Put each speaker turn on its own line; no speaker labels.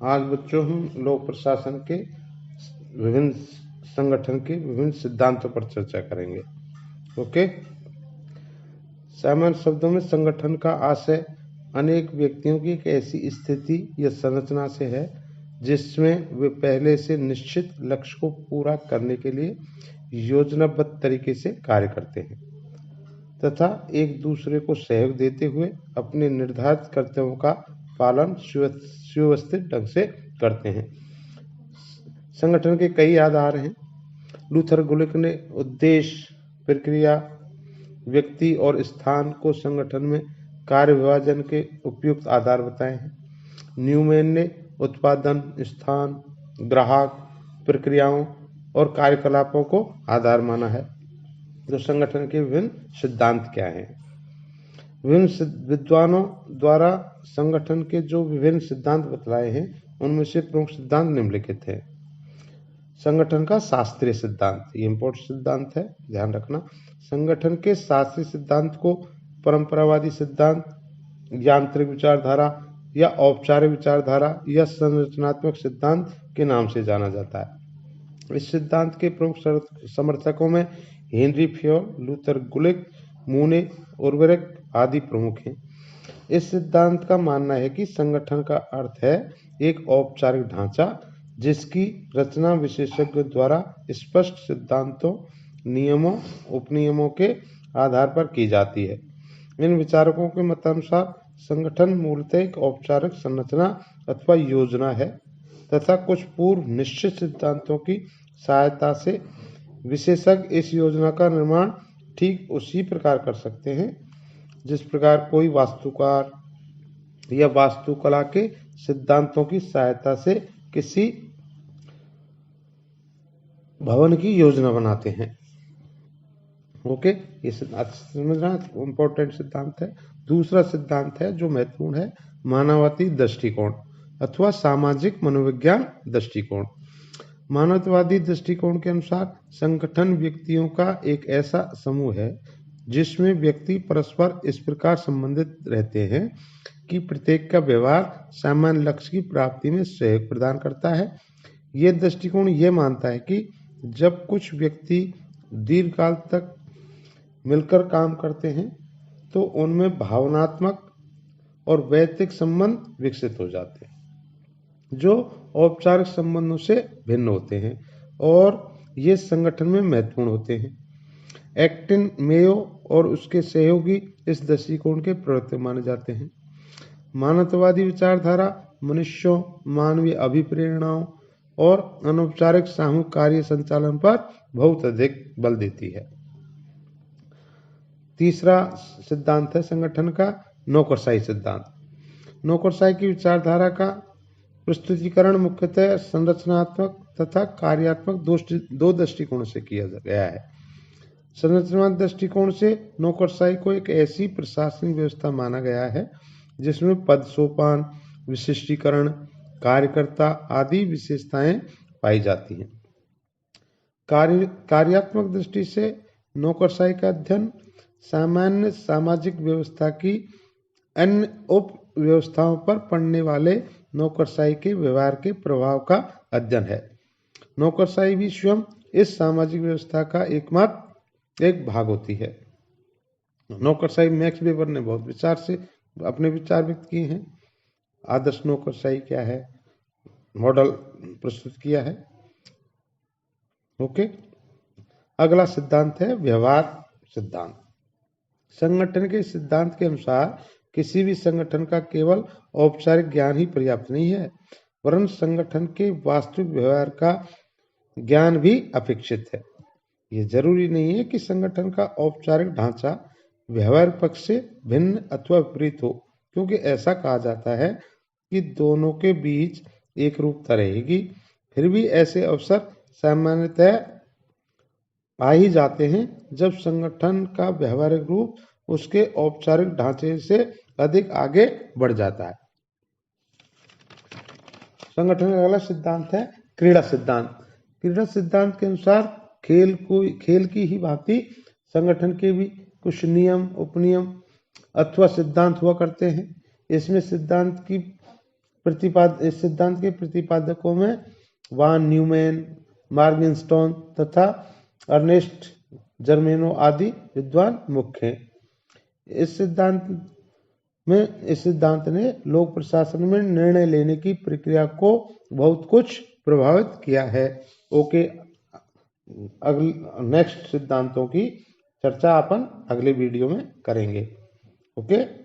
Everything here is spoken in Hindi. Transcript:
आज बच्चों हम लोक प्रशासन के विभिन्न संगठन के विभिन्न सिद्धांतों पर चर्चा करेंगे। ओके। सामान्य शब्दों में संगठन का आशय अनेक व्यक्तियों की एक ऐसी स्थिति या संरचना से है जिसमें वे पहले से निश्चित लक्ष्य को पूरा करने के लिए योजनाबद्ध तरीके से कार्य करते हैं तथा एक दूसरे को सहयोग देते हुए अपने निर्धारित कर्तव्यों का पालन सुव्यवस्थित ढंग से करते हैं। संगठन के कई आधार हैं। लूथर गुलिक ने उद्देश्य, प्रक्रिया, व्यक्ति और स्थान को संगठन में कार्य विभाजन के उपयुक्त आधार बताए हैं। न्यूमैन ने उत्पादन, स्थान, ग्राहक, प्रक्रियाओं और कार्यकलापों को आधार माना है। तो संगठन के विभिन्न सिद्धांत क्या हैं? विभिन्न विद्वानों द्वारा संगठन के जो विभिन्न सिद्धांत बतलाए हैं उनमें से प्रमुख सिद्धांत निम्नलिखित है। संगठन का शास्त्रीय सिद्धांत, ये इम्पोर्टेंट सिद्धांत है, ध्यान रखना। संगठन के शास्त्रीय सिद्धांत को परंपरावादी सिद्धांत, यांत्रिक विचारधारा या औपचारिक विचारधारा या संरचनात्मक सिद्धांत के नाम से जाना जाता है। इस सिद्धांत के प्रमुख समर्थकों में हेनरी फ्योल, लूथर गुलिक, मूने, उर्वरक आदि प्रमुख हैं। इस सिद्धांत का मानना है कि संगठन का अर्थ है एक औपचारिक ढांचा जिसकी रचना विशेषज्ञों द्वारा स्पष्ट सिद्धांतों, नियमों, उपनियमों के आधार पर की जाती है। इन विचारकों के मतानुसार संगठन मूलतः एक औपचारिक संरचना अथवा योजना है तथा कुछ पूर्व निश्चित सिद्धांतों की सहायता से विशेषज्ञ इस योजना का निर्माण ठीक उसी प्रकार कर सकते हैं जिस प्रकार कोई वास्तुकार या वास्तुकला के सिद्धांतों की सहायता से किसी भवन की योजना बनाते हैं। ओके, ये समझना इम्पोर्टेंट सिद्धांत है। दूसरा सिद्धांत है जो महत्वपूर्ण है, मानववादी दृष्टिकोण अथवा सामाजिक मनोविज्ञान दृष्टिकोण। मानववादी दृष्टिकोण के अनुसार संगठन व्यक्तियों का एक ऐसा समूह है जिसमें व्यक्ति परस्पर इस प्रकार संबंधित रहते हैं कि प्रत्येक का व्यवहार सामान्य लक्ष्य की प्राप्ति में सहयोग प्रदान करता है। यह दृष्टिकोण यह मानता है कि जब कुछ व्यक्ति दीर्घकाल तक मिलकर काम करते हैं तो उनमें भावनात्मक और वैयक्तिक संबंध विकसित हो जाते हैं जो औपचारिक संबंधों से भिन्न होते हैं और ये संगठन में महत्वपूर्ण होते हैं। एक्टिन मेयो और उसके सहयोगी इस दृष्टिकोण के प्रवर्तक माने जाते हैं। मानवतावादी विचारधारा मनुष्यों, मानवीय अभिप्रेरणाओं और अनौपचारिक सामूहिक कार्य संचालन पर बहुत अधिक बल देती है। तीसरा सिद्धांत है संगठन का नौकरशाही सिद्धांत। नौकरशाही की विचारधारा का प्रस्तुतिकरण मुख्यतः संरचनात्मक तथा कार्यात्मक दो दृष्टिकोण से किया गया है। संरचनात्मक दृष्टिकोण से नौकरशाही को एक ऐसी प्रशासनिक व्यवस्था माना गया है जिसमें पद सोपान, विशिष्टीकरण, कार्यकर्ता आदि विशेषताएं पाई जाती हैं। कार्यात्मक दृष्टि से नौकरशाही का अध्ययन सामान्य सामाजिक व्यवस्था की अन्य उप व्यवस्थाओं पर पड़ने वाले नौकरशाही के व्यवहार के प्रभाव का अध्ययन है। नौकरशाही भी स्वयं इस सामाजिक व्यवस्था का एक भाग होती है। नौकरशाही मैक्स वेबर ने बहुत विचार से अपने विचार व्यक्त किए हैं। आदर्श नौकरशाही क्या है, मॉडल प्रस्तुत किया है। ओके, अगला सिद्धांत है व्यवहार सिद्धांत। संगठन के सिद्धांत के अनुसार किसी भी संगठन का केवल औपचारिक ज्ञान ही पर्याप्त नहीं है, वरन संगठन के वास्तविक व्यवहार का ज्ञान भी अपेक्षित है। यह जरूरी नहीं है कि संगठन का औपचारिक ढांचा व्यवहारिक पक्ष से भिन्न अथवा विपरीत हो, क्योंकि ऐसा कहा जाता है कि दोनों के बीच एक रूपता रहेगी। फिर भी ऐसे अवसर सामान्यतः पाए जाते हैं जब संगठन का व्यवहारिक रूप उसके औपचारिक ढांचे से अधिक आगे बढ़ जाता है। संगठन का अगला सिद्धांत है क्रीड़ा सिद्धांत। क्रीड़ा सिद्धांत के अनुसार खेल की ही भांति संगठन के भी कुछ नियम, उपनियम अथवा सिद्धांत हुआ करते हैं। इसमें सिद्धांत की इस सिद्धांत के प्रतिपादकों में वान न्यूमैन, मॉर्गनस्टर्न तथा अर्नेस्ट जर्मेनो आदि विद्वान मुख्य हैं। इस सिद्धांत ने लोक प्रशासन में निर्णय लेने की प्रक्रिया को बहुत कुछ प्रभावित किया है। ओके, नेक्स्ट सिद्धांतों की चर्चा अपन अगले वीडियो में करेंगे। ओके।